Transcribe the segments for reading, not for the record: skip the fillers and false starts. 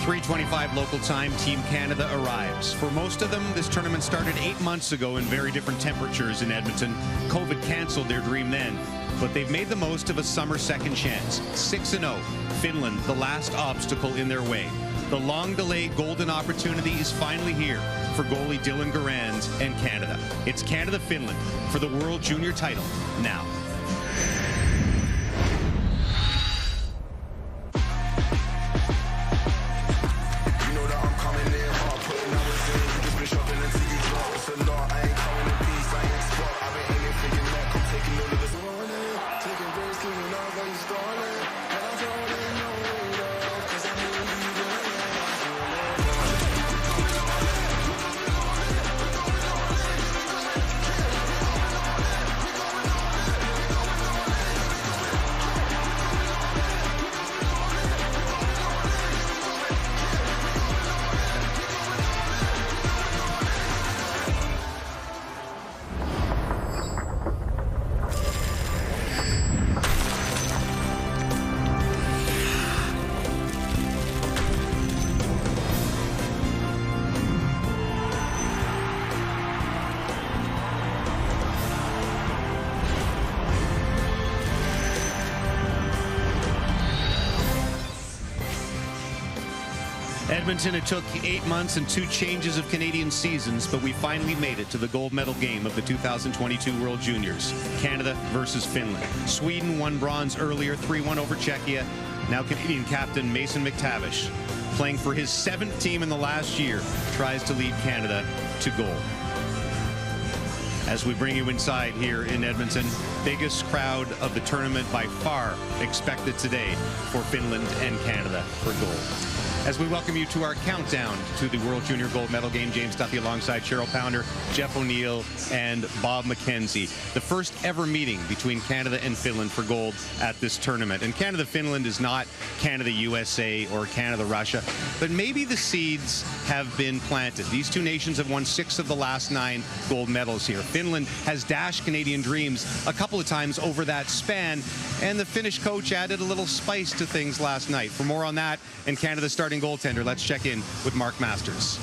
3:25 local time, Team Canada arrives. For most of them, this tournament started 8 months ago in very different temperatures in Edmonton. COVID canceled their dream then, but they've made the most of a summer second chance. 6-0, Finland, the last obstacle in their way. The long-delayed golden opportunity is finally here for goalie Dylan Garand and Canada. It's Canada-Finland for the World Junior title now. Edmonton, it took 8 months and 2 changes of Canadian seasons, but we finally made it to the gold medal game of the 2022 World Juniors. Canada versus Finland. Sweden won bronze earlier, 3-1 over Czechia. Now Canadian captain Mason McTavish, playing for his 7th team in the last year, tries to lead Canada to gold. As we bring you inside here in Edmonton, biggest crowd of the tournament by far expected today for Finland and Canada for gold. As we welcome you to our countdown to the World Junior Gold Medal game, James Duffy alongside Cheryl Pounder, Jeff O'Neill, and Bob McKenzie. The first ever meeting between Canada and Finland for gold at this tournament. And Canada-Finland is not Canada-USA or Canada-Russia, but maybe the seeds have been planted. These two nations have won 6 of the last 9 gold medals here. Finland has dashed Canadian dreams a couple of times over that span, and the Finnish coach added a little spice to things last night. For more on that and Canada's starting goaltender, let's check in with Mark Masters.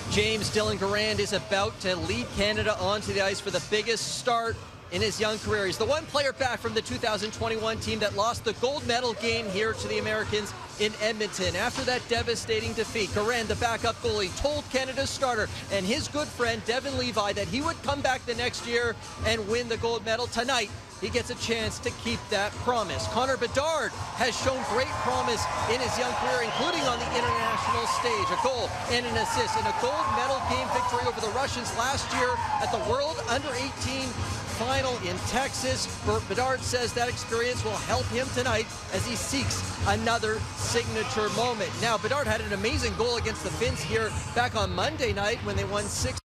James, Dylan Garand is about to lead Canada onto the ice for the biggest start in his young career. He's the one player back from the 2021 team that lost the gold medal game here to the Americans in Edmonton. After that devastating defeat, Garand, the backup goalie, told Canada's starter and his good friend Devin Levi that he would come back the next year and win the gold medal. Tonight, he gets a chance to keep that promise. Connor Bedard has shown great promise in his young career, including on the international stage. A goal and an assist in a gold medal game victory over the Russians last year at the World Under-18 final in Texas. Bedard says that experience will help him tonight as he seeks another signature moment. Now, Bedard had an amazing goal against the Finns here back on Monday night when they won 6-3.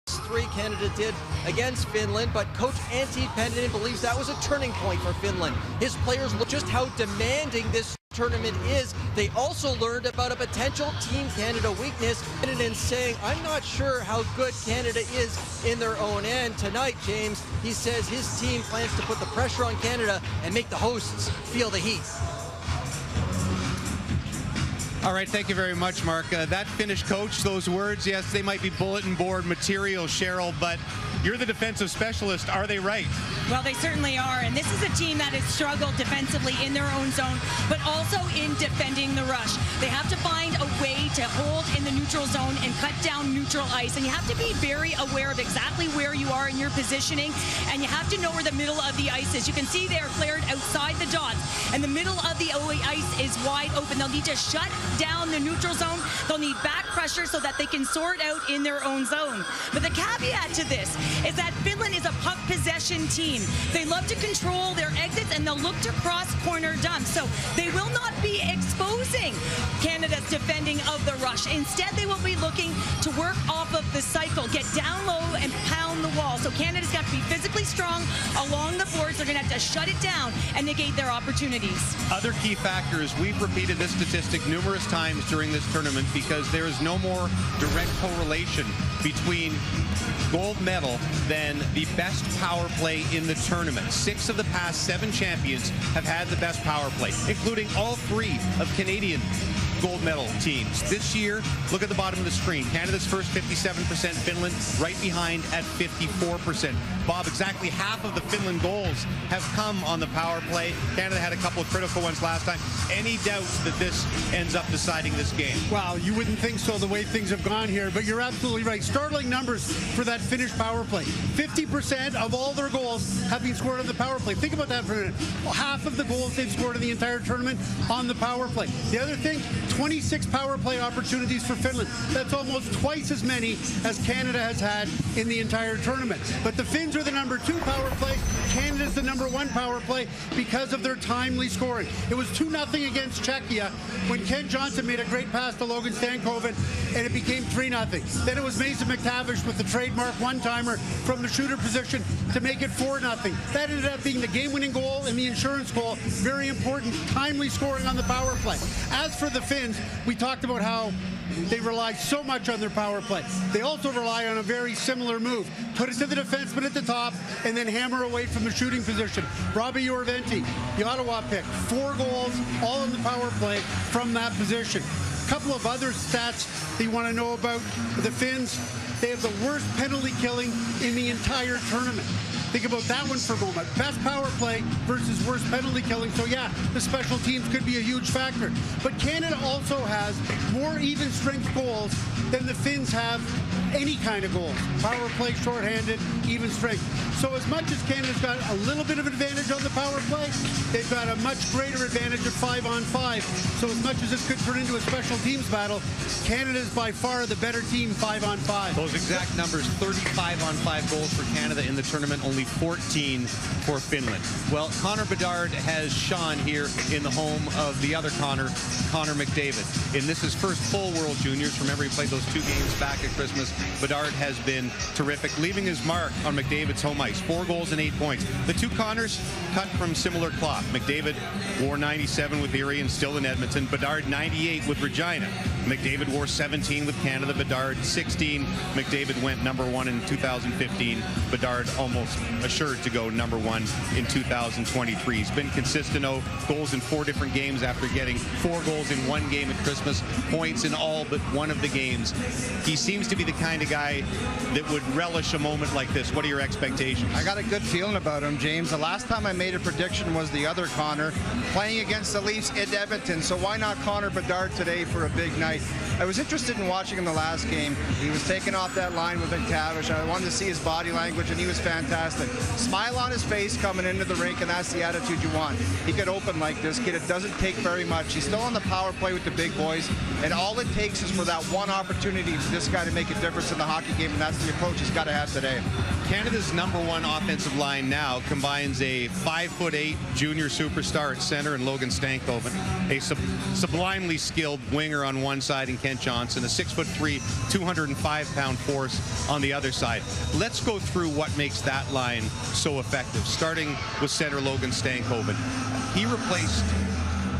Canada did against Finland, but coach Antti Pennanen believes that was a turning point for Finland. His players look just how demanding this tournament is. They also learned about a potential Team Canada weakness. Pennanen saying, I'm not sure how good Canada is in their own end. Tonight, James, he says his team plans to put the pressure on Canada and make the hosts feel the heat. All right, thank you very much, Mark. That Finnish coach, those words, yes, they might be bulletin board material, Cheryl, but you're the defensive specialist. Are they right? Well, they certainly are, and this is a team that has struggled defensively in their own zone, but also in defending the rush. They have to find a way to hold in the neutral zone and cut down neutral ice, and you have to be very aware of exactly where you are in your positioning, and you have to know where the middle of the ice is. You can see they're cleared outside the dots, and the middle of the ice is wide open. They'll need to shut down the neutral zone. They'll need back pressure so that they can sort out in their own zone. But the caveat to this is that Finland is a puck possession team. They love to control their exits, and they'll look to cross corner dumps. So they will not be exposing Canada's defending of the rush. Instead, they will be looking to work off of the cycle, get down low and pound the wall. So Canada's got to be physically strong along the boards. They're going to have to shut it down and negate their opportunities. Other key factors, we've repeated this statistic numerous times during this tournament because there is no more direct correlation between gold medal than the best power play in the tournament. 6 of the past 7 champions have had the best power play, including all 3 of Canadian gold medal teams. This year, look at the bottom of the screen. Canada's first 57%, Finland right behind at 54%. Bob, exactly half of the Finland goals have come on the power play. Canada had a couple of critical ones last time. Any doubts that this ends up deciding this game? Well, you wouldn't think so the way things have gone here, but you're absolutely right. Startling numbers for that Finnish power play. 50% of all their goals have been scored on the power play. Think about that for a minute. Half of the goals they've scored in the entire tournament on the power play. The other thing, 26 power play opportunities for Finland. That's almost twice as many as Canada has had in the entire tournament. But the Finns are the number 2 power play. Canada's the number 1 power play because of their timely scoring. It was 2-0 against Czechia when Ken Johnson made a great pass to Logan Stankoven, and it became 3-0. Then it was Mason McTavish with the trademark one-timer from the shooter position to make it 4-0. That ended up being the game-winning goal and the insurance goal. Very important, timely scoring on the power play. As for the Finns, we talked about how they rely so much on their power play. They also rely on a very similar move. Put it to the defenseman at the top and then hammer away from the shooting position. Robbie Jorventi, the Ottawa pick, 4 goals, all in the power play from that position. A couple of other stats that you want to know about the Finns. They have the worst penalty killing in the entire tournament. Think about that one for a moment. Best power play versus worst penalty killing. So yeah, the special teams could be a huge factor. But Canada also has more even strength goals than the Finns have any kind of goals. Power play, shorthanded, even strength. So as much as Canada's got a little bit of advantage on the power play, they've got a much greater advantage at 5-on-5. So as much as this could turn into a special teams battle, Canada's by far the better team 5-on-5. Those exact numbers, 35-on-5 goals for Canada in the tournament, only 14 for Finland. Well, Connor Bedard has shone here in the home of the other Connor McDavid. And this is first full World Juniors. Remember, he played those 2 games back at Christmas. Bedard has been terrific, leaving his mark on McDavid's home ice. 4 goals and 8 points. The 2 Connors cut from similar cloth. McDavid wore 97 with Erie and still in Edmonton. Bedard 98 with Regina. McDavid wore 17 with Canada. Bedard 16. McDavid went number 1 in 2015. Bedard almost assured to go number 1 in 2023. He's been consistent. Goals in 4 different games after getting 4 goals in 1 game at Christmas. Points in all but 1 of the games. He seems to be the kind of guy that would relish a moment like this. What are your expectations? I got a good feeling about him, James. The last time I made a prediction was the other Connor playing against the Leafs in Edmonton. So why not Connor Bedard today for a big night? I was interested in watching him the last game. He was taking off that line with McTavish. I wanted to see his body language, and he was fantastic. Smile on his face coming into the rink, and that's the attitude you want. He could open like this kid. It doesn't take very much. He's still on the power play with the big boys, and all it takes is for that one opportunity for this guy to make a difference in the hockey game, and that's the approach he's got to have today. Canada's number 1 offensive line now combines a 5'8" junior superstar at center in Logan Stankoven, a sublimely skilled winger on one side in Kent Johnson, a 6'3", 205-pound force on the other side. Let's go through what makes that line so effective, starting with center Logan Stankoven. He replaced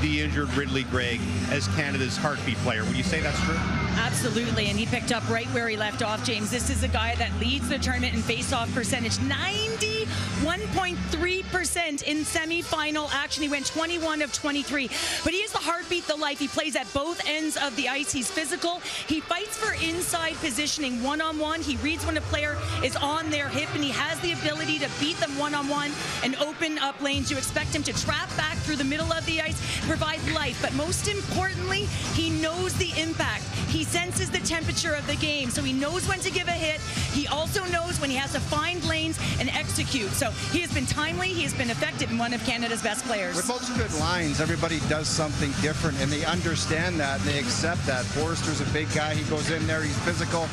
the injured Ridley Gregg as Canada's heartbeat player. Would you say that's true? Absolutely, and he picked up right where he left off, James. This is a guy that leads the tournament in face-off percentage, 91.3% in semifinal action. He went 21 of 23, but he is the heartbeat, the life. He plays at both ends of the ice. He's physical. He fights for inside positioning one-on-one. He reads when a player is on their hip, and he has the ability to beat them one-on-one and open up lanes. You expect him to trap back through the middle of the ice, provide life, but most importantly, he knows the impact. He senses the temperature of the game, so he knows when to give a hit. He also knows when he has to find lanes and execute. So he has been timely, he has been effective, and one of Canada's best players. With most good lines, everybody does something different, and they understand that, and they accept that. Forrester's a big guy. He goes in there, he's physical.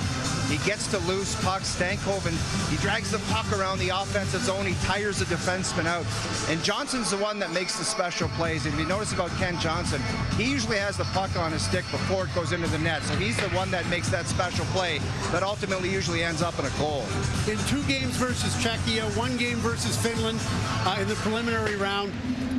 He gets to loose pucks. Stankoven, he drags the puck around the offensive zone. He tires the defenseman out. And Johnson's the one that makes the special plays. And if you notice about Ken Johnson, he usually has the puck on his stick before it goes into the net. So he's the one that makes that special play that ultimately usually ends up in a goal. In 2 games versus Czechia, 1 game versus Finland in the preliminary round,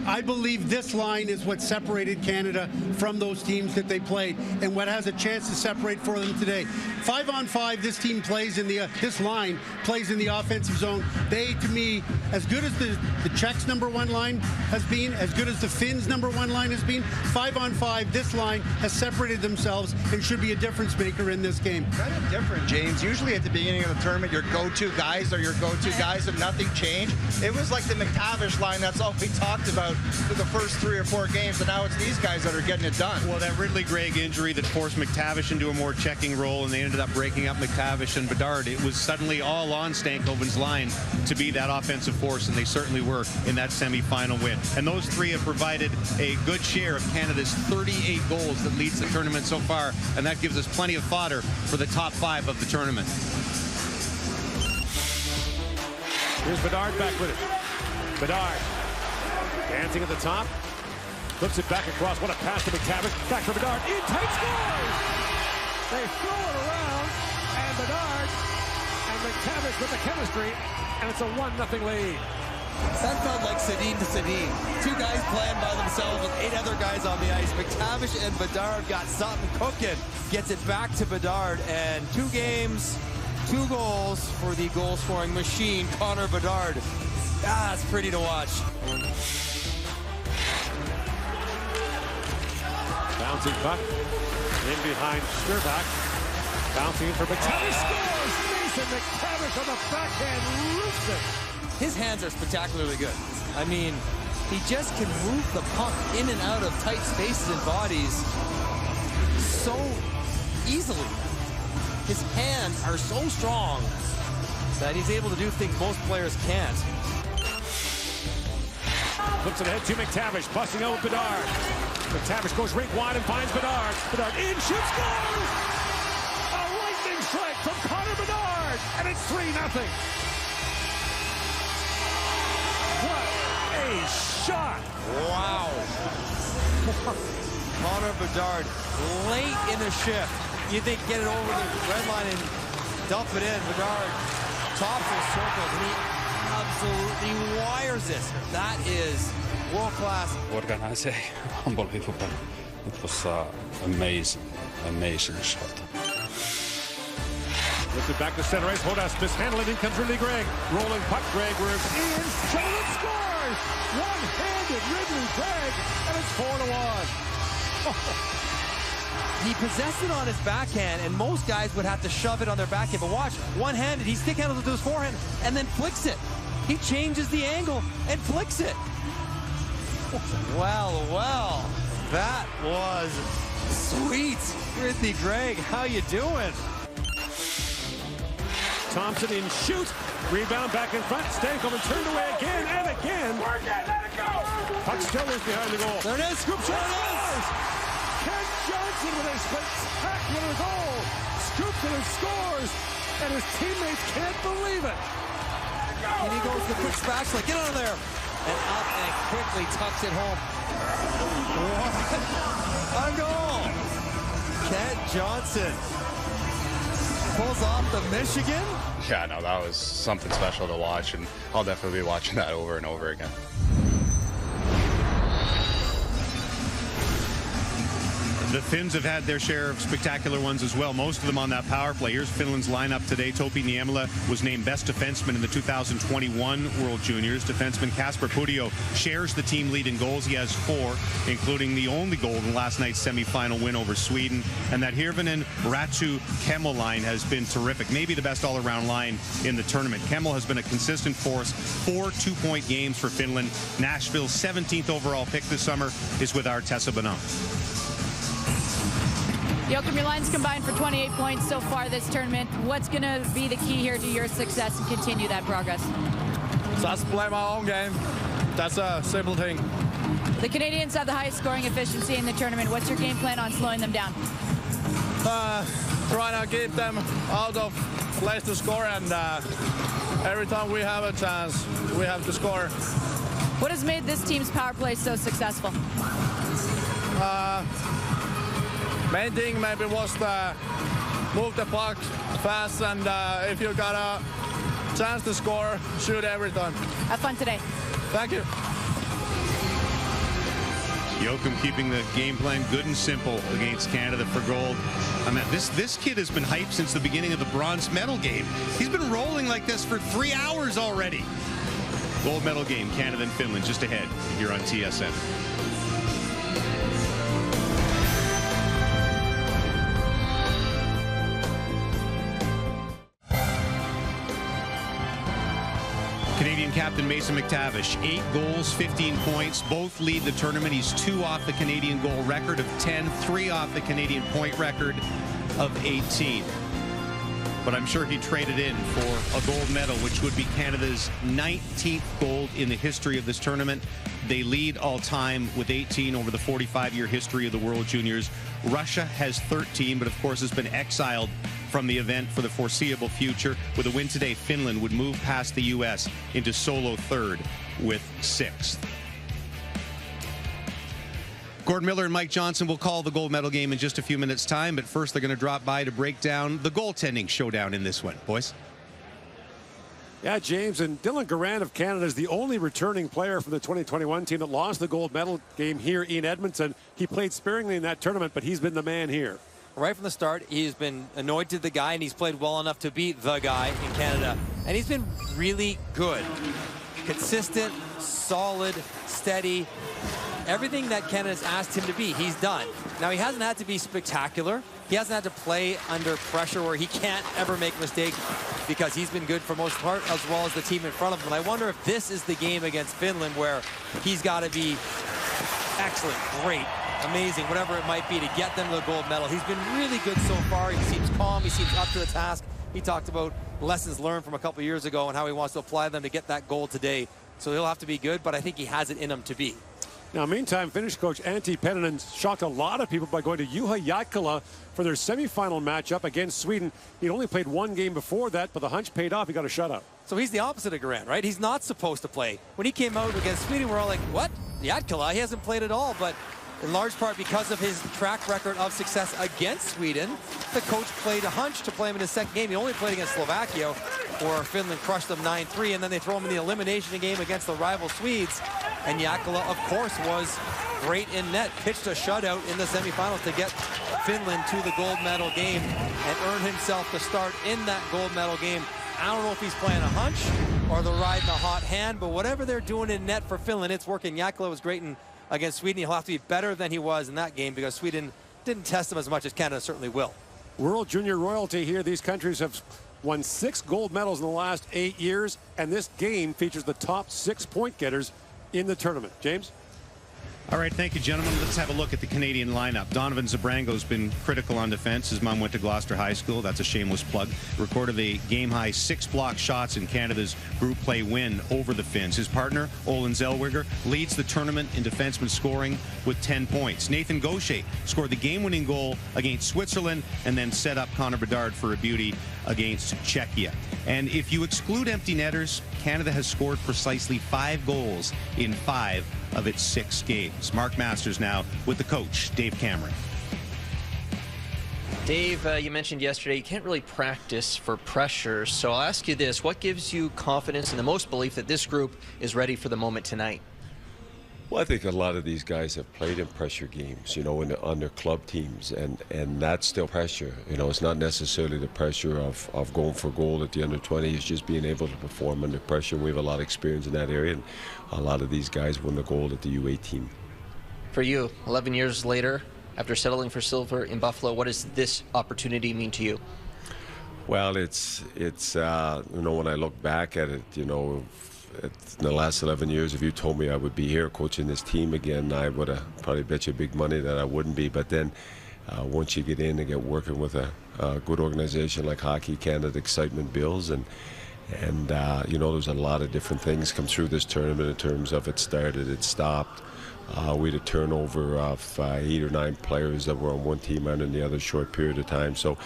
I believe this line is what separated Canada from those teams that they played and what has a chance to separate for them today. 5-on-5, this team plays in this line plays in the offensive zone. They, to me, as good as the Czechs' #1 line has been, as good as the Finns' #1 line has been, 5-on-5, this line has separated themselves and should be a difference maker in this game. Kind of different, James. Usually at the beginning of the tournament, your go-to guys are your go-to guys and nothing changed. It was like the McTavish line. That's all we talked about for the first 3 or 4 games, and now it's these guys that are getting it done. Well, that Ridley Gregg injury that forced McTavish into a more checking role, and they ended up breaking up McTavish and Bedard. It was suddenly all on Stankoven's line to be that offensive force, and they certainly were in that semifinal win. And those three have provided a good share of Canada's 38 goals that leads the tournament so far, and that gives us plenty of fodder for the top 5 of the tournament. Here's Bedard back with it. Bedard dancing at the top. Flips it back across. What a pass to McTavish. Back for Bedard. In tight, scores! They throw it around, and Bedard and McTavish with the chemistry, and it's a 1-0 lead. That felt like Sedin to Sedin. 2 guys playing by themselves with 8 other guys on the ice. McTavish and Bedard got something cooking. Gets it back to Bedard, and 2 games, 2 goals for the goal-scoring machine, Connor Bedard. Ah, it's pretty to watch. Bouncing puck. In behind Strbak. Bouncing in for McTavish. Scores! Mason McTavish on the backhand. Roofs it. His hands are spectacularly good. I mean, he just can move the puck in and out of tight spaces and bodies so easily. His hands are so strong that he's able to do things most players can't. Flips it ahead to McTavish, busting out with Bedard. McTavish goes rink wide and finds Bedard. Bedard in, shoots, scores! A lightning strike from Connor Bedard, and it's 3-0. What a shot! Wow. Connor Bedard, late in the shift. You think get it over the red line and dump it in. Bedard tops the circles, and he absolutely wires this. That is world-class. Organize, unbelievable. It was amazing shot. Lifts it back to center ice. Hodas mishandled. In comes Ridley Gregg. Rolling puck. Gregg was in. Shovelin scores! One-handed Ridley Gregg, and it's 4-1. He possessed it on his backhand, and most guys would have to shove it on their backhand. But watch, one-handed, he stick handles it to his forehand and then flicks it. He changes the angle and flicks it. Well, that was sweet. Ridley Gregg, how you doing? Thompson in shoot. Rebound back in front. Stankoven turned away again and again. Let it go! Puck still is behind the goal. There it is. Scoop shot. Ken Johnson with a spectacular goal. Scoops it and scores. And his teammates can't believe it. And he goes to the quick spatula. Get out of there. And up and quickly tucks it home. What a goal. Ken Johnson pulls off the Michigan. Yeah, no, that was something special to watch, and I'll definitely be watching that over and over again. The Finns have had their share of spectacular ones as well, most of them on that power play. Here's Finland's lineup today. Topi Niemela was named best defenseman in the 2021 World Juniors. Defenseman Kasper Pudio shares the team lead in goals. He has 4, including the only goal in last night's semifinal win over Sweden. And that Hirvonen, Ratu, Kemmel line has been terrific. Maybe the best all-around line in the tournament. Kemmel has been a consistent force. 4 two-point games for Finland. Nashville's 17th overall pick this summer is with our Tessa Bonham. Joachim, your lines combined for 28 points so far this tournament. What's going to be the key here to your success and continue that progress? Just play my own game. That's a simple thing. The Canadians have the highest scoring efficiency in the tournament. What's your game plan on slowing them down? Trying to keep them out of place to score, and every time we have a chance, we have to score. What has made this team's power play so successful? Main thing maybe was to move the puck fast, and if you got a chance to score, shoot every time. Have fun today. Thank you. Joachim keeping the game plan good and simple against Canada for gold. I mean, this kid has been hyped since the beginning of the bronze medal game. He's been rolling like this for 3 hours already. Gold medal game, Canada and Finland, just ahead here on TSN. Canadian captain Mason McTavish, 8 goals, 15 points. Both lead the tournament. He's 2 off the Canadian goal record of 10, 3 off the Canadian point record of 18. But I'm sure he traded in for a gold medal, which would be Canada's 19th gold in the history of this tournament. They lead all time with 18 over the 45-year history of the World Juniors. Russia has 13, but of course has been exiled from the event for the foreseeable future. With a win today, Finland would move past the U.S. into solo third with 6th. Gordon Miller and Mike Johnson will call the gold medal game in just a few minutes' time, but first they're going to drop by to break down the goaltending showdown in this one. Boys? Yeah, James, and Dylan Garand of Canada is the only returning player from the 2021 team that lost the gold medal game here in Edmonton. He played sparingly in that tournament, but he's been the man here. Right from the start, he's been anointed the guy, and he's played well enough to be the guy in Canada. And he's been really good. Consistent, solid, steady. Everything that Canada's asked him to be, he's done. Now, he hasn't had to be spectacular. He hasn't had to play under pressure where he can't ever make mistakes because he's been good for most part, as well as the team in front of him. And I wonder if this is the game against Finland where he's got to be excellent, great, amazing, whatever it might be to get them the gold medal. He's been really good so far. He seems calm. He seems up to the task. He talked about lessons learned from a couple years ago and how he wants to apply them to get that goal today. So he'll have to be good, but I think he has it in him to be. Now, meantime, Finnish coach Antti Pennanen shocked a lot of people by going to Juha Jääskelä for their semifinal matchup against Sweden. He'd only played 1 game before that, but the hunch paid off. He got a shutout. So he's the opposite of Garand, right? He's not supposed to play. When he came out against Sweden, we're all like, what? Jääskelä? He hasn't played at all, but in large part because of his track record of success against Sweden, the coach played a hunch to play him in his second game. He only played against Slovakia, where Finland crushed them 9-3, and then they throw him in the elimination game against the rival Swedes. And Jääskelä, of course, was great in net, pitched a shutout in the semifinals to get Finland to the gold medal game and earn himself the start in that gold medal game. I don't know if he's playing a hunch or they're riding a hot hand, but whatever they're doing in net for Finland, it's working. Jääskelä was great against Sweden. He'll have to be better than he was in that game because Sweden didn't test him as much as Canada certainly will. World Junior royalty here. These countries have won 6 gold medals in the last 8 years, and this game features the top 6 point getters in the tournament. James? All right, thank you, gentlemen. Let's have a look at the Canadian lineup. Donovan Zabrango's been critical on defense. His mom went to Gloucester High School. That's a shameless plug. Recorded a game-high 6 block shots in Canada's group play win over the Finns. His partner, Olin Zellweger, leads the tournament in defenseman scoring with 10 points. Nathan Gaucher scored the game-winning goal against Switzerland and then set up Connor Bedard for a beauty against Czechia. And if you exclude empty netters, Canada has scored precisely 5 goals in 5 of its 6 games. Mark Masters now with the coach, Dave Cameron. Dave, you mentioned yesterday you can't really practice for pressure, so I'll ask you this. What gives you confidence and the most belief that this group is ready for the moment tonight? Well, I think a lot of these guys have played in pressure games, you know, on their club teams, and that's still pressure. You know, it's not necessarily the pressure of going for gold at the under-20. It's just being able to perform under pressure. We have a lot of experience in that area, and a lot of these guys won the gold at the U18. For you, 11 years later, after settling for silver in Buffalo, what does this opportunity mean to you? Well, it's you know, when I look back at it, you know, in the last 11 years, if you told me I would be here coaching this team again, I would have probably bet you big money that I wouldn't be. But then once you get in and get working with a good organization like Hockey Canada, excitement builds, and you know, there's a lot of different things come through this tournament in terms of it started, it stopped. We had a turnover of 8 or 9 players that were on one team and in the other short period of time. So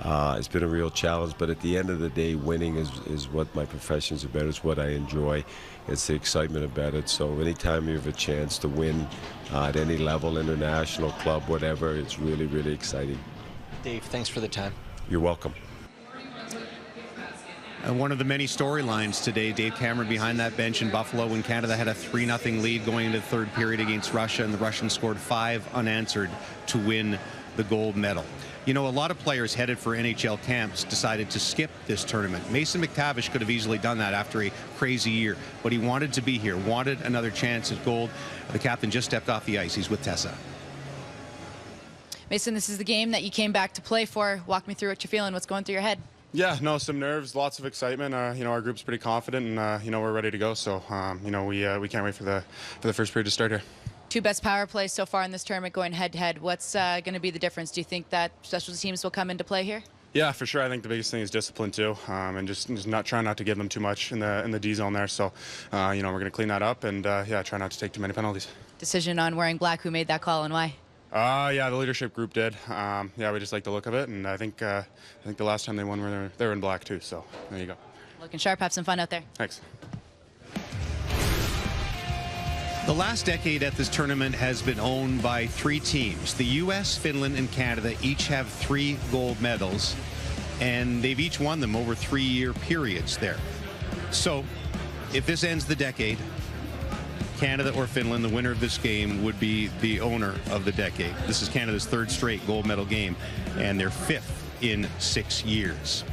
it's been a real challenge, but at the end of the day, winning is what my profession's about. It's what I enjoy. It's the excitement about it. So anytime you have a chance to win at any level, international, club, whatever, it's really, really exciting. Dave, thanks for the time. You're welcome. One of the many storylines today, Dave Cameron behind that bench in Buffalo when Canada had a 3-0 lead going into the third period against Russia, and the Russians scored 5 unanswered to win the gold medal. You know, a lot of players headed for NHL camps decided to skip this tournament. Mason McTavish could have easily done that after a crazy year, but he wanted to be here, wanted another chance at gold. The captain just stepped off the ice. He's with Tessa. Mason, this is the game that you came back to play for. Walk me through what you're feeling. What's going through your head? Yeah, no, some nerves, lots of excitement. You know, our group's pretty confident, and you know, we're ready to go. So, you know, we can't wait for the first period to start here. 2 best power plays so far in this tournament going head-to-head. What's going to be the difference? Do you think that special teams will come into play here? Yeah, for sure. I think the biggest thing is discipline too, and just not try not to give them too much in the D zone there. So, you know, we're going to clean that up, and yeah, try not to take too many penalties. Decision on wearing black. Who made that call and why? Yeah, the leadership group did. Yeah, we just like the look of it, and I think the last time they won, they were in black too. So there you go. Looking sharp. Have some fun out there. Thanks. The last decade at this tournament has been owned by 3 teams. The U.S., Finland, and Canada each have 3 gold medals, and they've each won them over 3-year periods there. So if this ends the decade, Canada or Finland, the winner of this game would be the owner of the decade. This is Canada's 3rd straight gold medal game, and their 5th in 6 years.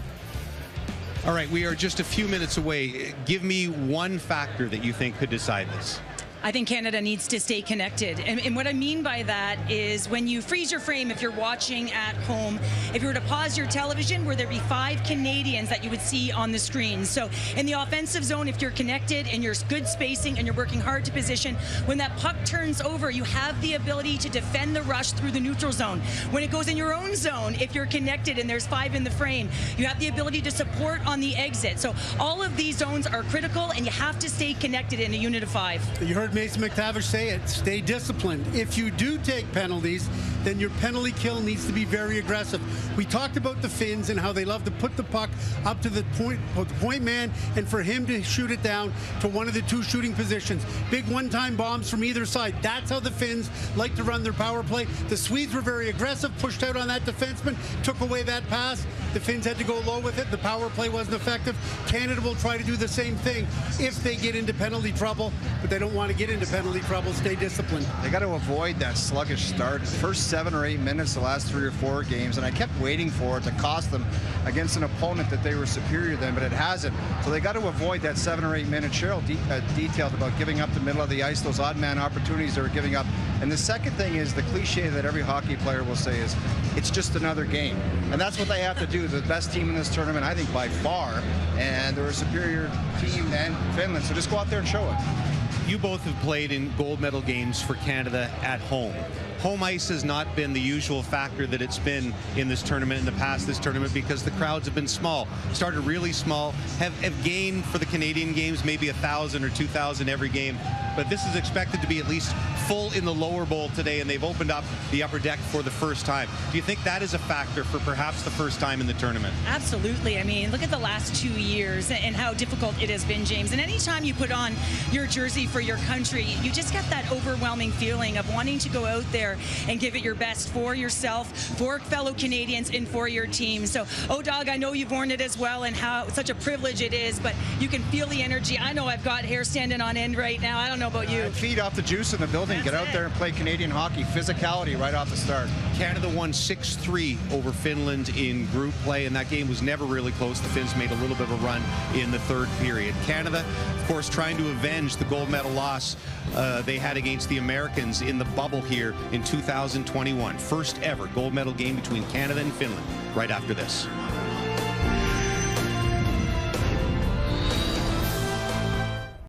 All right, we are just a few minutes away. Give me one factor that you think could decide this. I think Canada needs to stay connected. And what I mean by that is when you freeze your frame, if you're watching at home, if you were to pause your television, where there'd be 5 Canadians that you would see on the screen. So in the offensive zone, if you're connected and you're good spacing and you're working hard to position, when that puck turns over, you have the ability to defend the rush through the neutral zone. When it goes in your own zone, if you're connected and there's 5 in the frame, you have the ability to support on the exit. So all of these zones are critical, and you have to stay connected in a unit of 5. You heard Mason McTavish say it, stay disciplined. If you do take penalties, then your penalty kill needs to be very aggressive. We talked about the Finns and how they love to put the puck up to the point man, and for him to shoot it down to one of the 2 shooting positions. Big one-time bombs from either side. That's how the Finns like to run their power play. The Swedes were very aggressive, pushed out on that defenseman, took away that pass. The Finns had to go low with it. The power play wasn't effective. Canada will try to do the same thing if they get into penalty trouble, but they don't want to get into penalty trouble. Stay disciplined. They got to avoid that sluggish start. First 7 or 8 minutes, the last 3 or 4 games, and I kept waiting for it to cost them against an opponent that they were superior than, but it hasn't. So they got to avoid that 7 or 8 minutes. Cheryl detailed about giving up the middle of the ice, those odd man opportunities they were giving up. And the second thing is the cliche that every hockey player will say is, it's just another game. And that's what they have to do. The best team in this tournament, I think, by far, and they're a superior team than Finland. So just go out there and show it. You both have played in gold medal games for Canada at home. Home ice has not been the usual factor that it's been in this tournament, in the past this tournament, because the crowds have been small. Started really small, have gained for the Canadian games maybe 1,000 or 2,000 every game, but this is expected to be at least full in the lower bowl today, and they've opened up the upper deck for the first time. Do you think that is a factor for perhaps the first time in the tournament? Absolutely. I mean, look at the last 2 years and how difficult it has been, James. And anytime you put on your jersey for your country, you just get that overwhelming feeling of wanting to go out there and give it your best for yourself, for fellow Canadians, and for your team. So, Dog, I know you've worn it as well, and how such a privilege it is, but you can feel the energy. I know I've got hair standing on end right now. I don't know about you. Feed off the juice in the building. Get out there and play Canadian hockey. Physicality right off the start. Canada won 6-3 over Finland in group play, and that game was never really close. The Finns made a little bit of a run in the third period. Canada, of course, trying to avenge the gold medal loss they had against the Americans in the bubble here in 2021. First ever gold medal game between Canada and Finland right after this.